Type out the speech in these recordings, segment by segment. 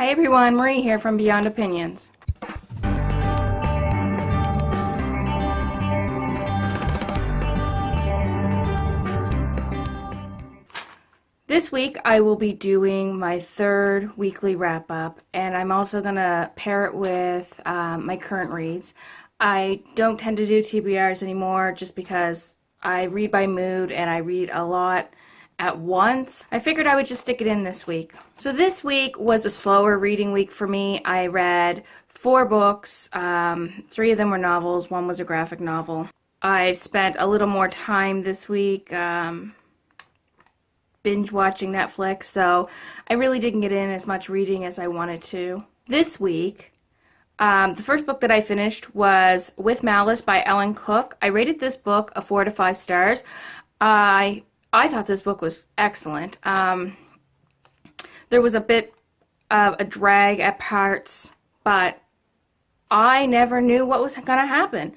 Hi everyone, Marie here from Beyond Opinions. This week I will be doing my third weekly wrap-up, and I'm also going to pair it with my current reads. I don't tend to do TBRs anymore just because I read by mood and I read a lot at once. I figured I would just stick it in this week. So this week was a slower reading week for me. I read 4 books. 3 of them were novels. 1 was a graphic novel. I've spent a little more time this week binge watching Netflix, so I really didn't get in as much reading as I wanted to. This week, the first book that I finished was With Malice by Ellen Cook. I rated this book a 4 to 5 stars. I thought this book was excellent. There was a bit of a drag at parts, but I never knew what was going to happen.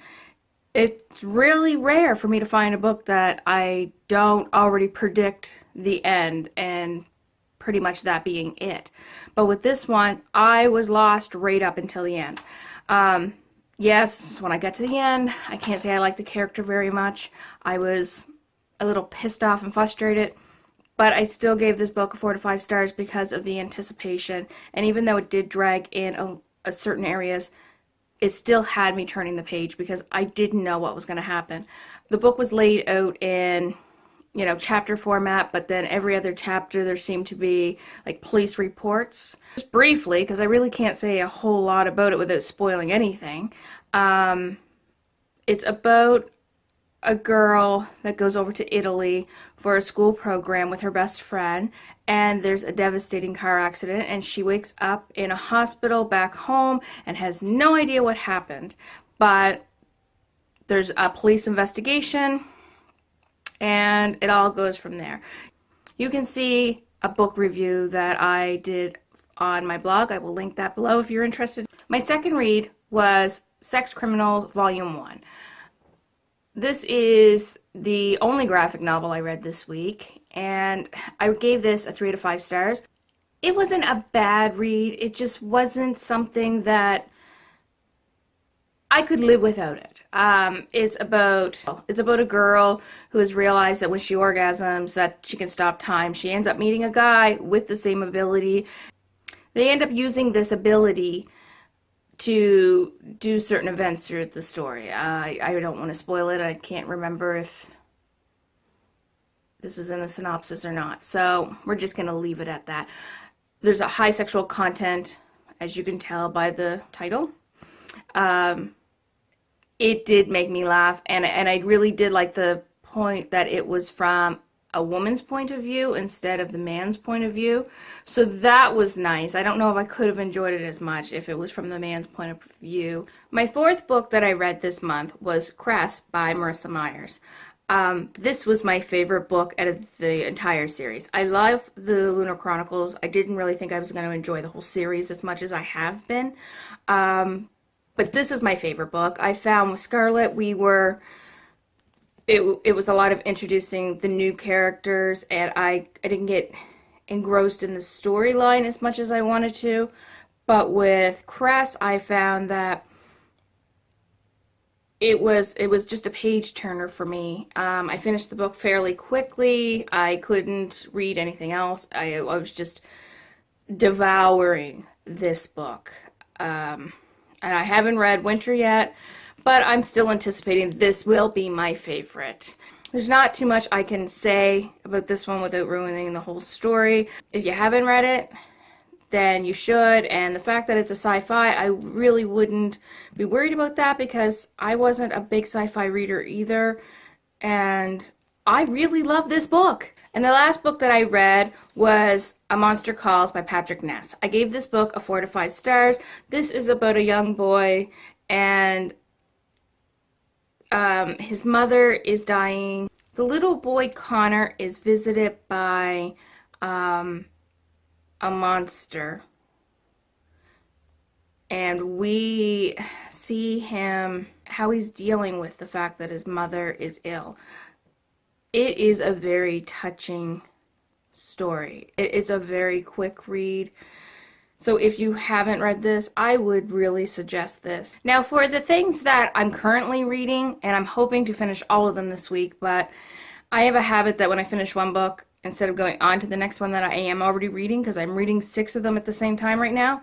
It's really rare for me to find a book that I don't already predict the end, and pretty much that being it. But with this one, I was lost right up until the end. Yes, when I got to the end, I can't say I liked the character very much. I was a little pissed off and frustrated, but I still gave this book a 4 to 5 stars because of the anticipation. And even though it did drag in certain areas, it still had me turning the page because I didn't know what was going to happen. The book was laid out in, chapter format, but then every other chapter there seemed to be like police reports. Just briefly, because I really can't say a whole lot about it without spoiling anything. It's about a girl that goes over to Italy for a school program with her best friend, and there's a devastating car accident, and she wakes up in a hospital back home and has no idea what happened. But there's a police investigation, and it all goes from there. You can see a book review that I did on my blog. I will link that below if you're interested. My second read was Sex Criminals Volume 1. This is the only graphic novel I read this week, and I gave this a 3 to 5 stars. It wasn't a bad read. It just wasn't something that I could live without it. It's about a girl who has realized that when she orgasms that she can stop time. She ends up meeting a guy with the same ability. They end up using this ability to do certain events through the story. I don't want to spoil it. I can't remember if this was in the synopsis or not. So we're just going to leave it at that. There's a high sexual content, as you can tell by the title. It did make me laugh, and I really did like the point that it was from a woman's point of view instead of the man's point of view. So that was nice. I don't know if I could have enjoyed it as much if it was from the man's point of view. My 4th book that I read this month was Cress by Marissa Myers. This was my favorite book out of the entire series. I love the Lunar Chronicles. I didn't really think I was going to enjoy the whole series as much as I have been. But this is my favorite book. I found with Scarlet, it was a lot of introducing the new characters, and I didn't get engrossed in the storyline as much as I wanted to. But with Cress, I found that it was just a page turner for me. I finished the book fairly quickly. I couldn't read anything else. I was just devouring this book. And I haven't read Winter yet, but I'm still anticipating this will be my favorite. There's not too much I can say about this one without ruining the whole story. If you haven't read it, then you should. And the fact that it's a sci-fi, I really wouldn't be worried about that because I wasn't a big sci-fi reader either. And I really love this book. And the last book that I read was A Monster Calls by Patrick Ness. I gave this book a 4 to 5 stars. This is about a young boy, and his mother is dying. The little boy Connor is visited by a monster, and we see how he's dealing with the fact that his mother is ill. It is a very touching story. It's a very quick read. So if you haven't read this, I would really suggest this. Now for the things that I'm currently reading, and I'm hoping to finish all of them this week, but I have a habit that when I finish one book, instead of going on to the next one that I am already reading, because I'm reading 6 of them at the same time right now,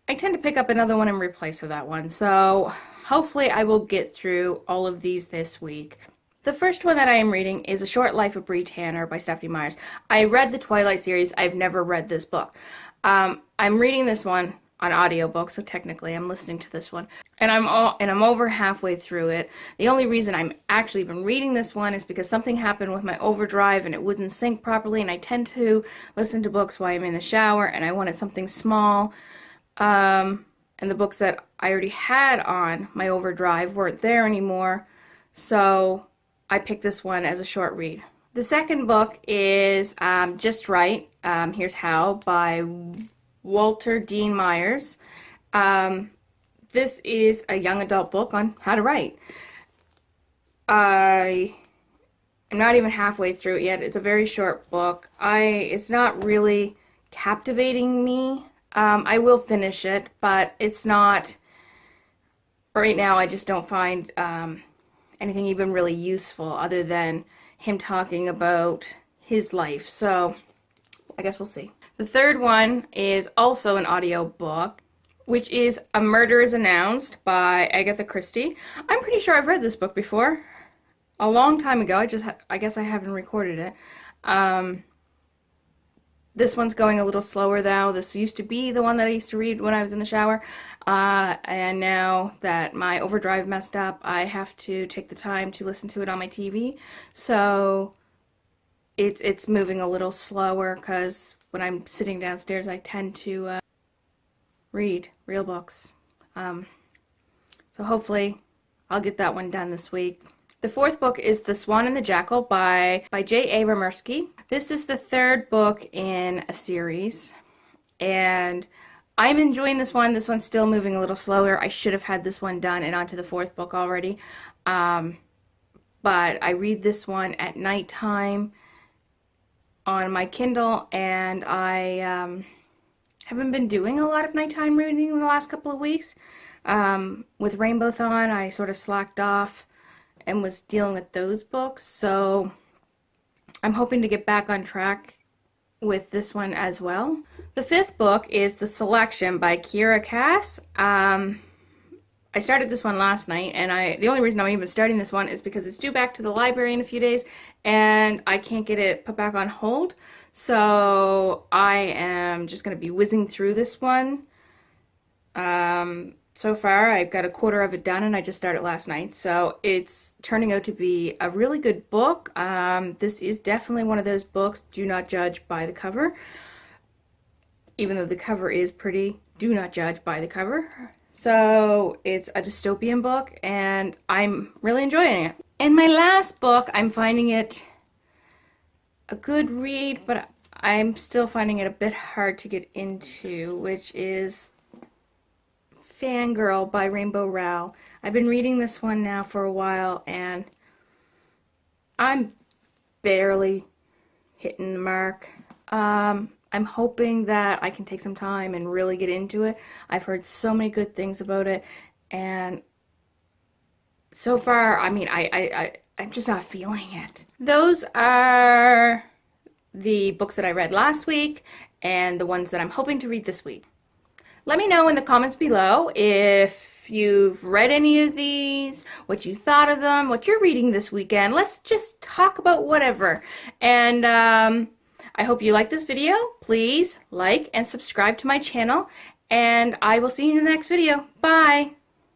I tend to pick up another one in replace of that one. So hopefully I will get through all of these this week. The first one that I am reading is A Short Life of Bree Tanner by Stephanie Myers. I read the Twilight series. I've never read this book. I'm reading this one on audiobook, so technically I'm listening to this one. And I'm over halfway through it. The only reason I'm actually even reading this one is because something happened with my overdrive and it wouldn't sync properly, and I tend to listen to books while I'm in the shower, and I wanted something small. And the books that I already had on my overdrive weren't there anymore, so I picked this one as a short read. The second book is Just Right, Here's How by Walter Dean Myers. This is a young adult book on how to write. I am not even halfway through it yet. It's a very short book. It's not really captivating me. I will finish it, but it's not, right now I just don't find anything even really useful other than him talking about his life. So I guess we'll see. The third one is also an audio book, which is A Murder is Announced by Agatha Christie. I'm pretty sure I've read this book before. A long time ago. I guess I haven't recorded it. This one's going a little slower though. This used to be the one that I used to read when I was in the shower. And now that my overdrive messed up, I have to take the time to listen to it on my TV. So it's moving a little slower because when I'm sitting downstairs, I tend to read real books. So hopefully I'll get that one done this week. The fourth book is The Swan and the Jackal by Ava Mirsky. This is the third book in a series, and I'm enjoying this one. This one's still moving a little slower. I should have had this one done and onto the fourth book already. But I read this one at nighttime on my Kindle, and I haven't been doing a lot of nighttime reading in the last couple of weeks. With Rainbowthon, I sort of slacked off and was dealing with those books, so I'm hoping to get back on track with this one as well. The fifth book is The Selection by Kiera Cass. I started this one last night, and the only reason I'm even starting this one is because it's due back to the library in a few days, and I can't get it put back on hold. So I am just going to be whizzing through this one. So far, I've got a quarter of it done, and I just started last night. So it's turning out to be a really good book. This is definitely one of those books, do not judge by the cover. Even though the cover is pretty, do not judge by the cover. So it's a dystopian book, and I'm really enjoying it. And my last book, I'm finding it a good read, but I'm still finding it a bit hard to get into, which is Fangirl by Rainbow Rowell. I've been reading this one now for a while, and I'm barely hitting the mark. I'm hoping that I can take some time and really get into it. I've heard so many good things about it, and so far, I mean, I'm just not feeling it. Those are the books that I read last week and the ones that I'm hoping to read this week. Let me know in the comments below if you've read any of these, what you thought of them, what you're reading this weekend. Let's just talk about whatever. And I hope you like this video. Please like and subscribe to my channel, and I will see you in the next video. Bye!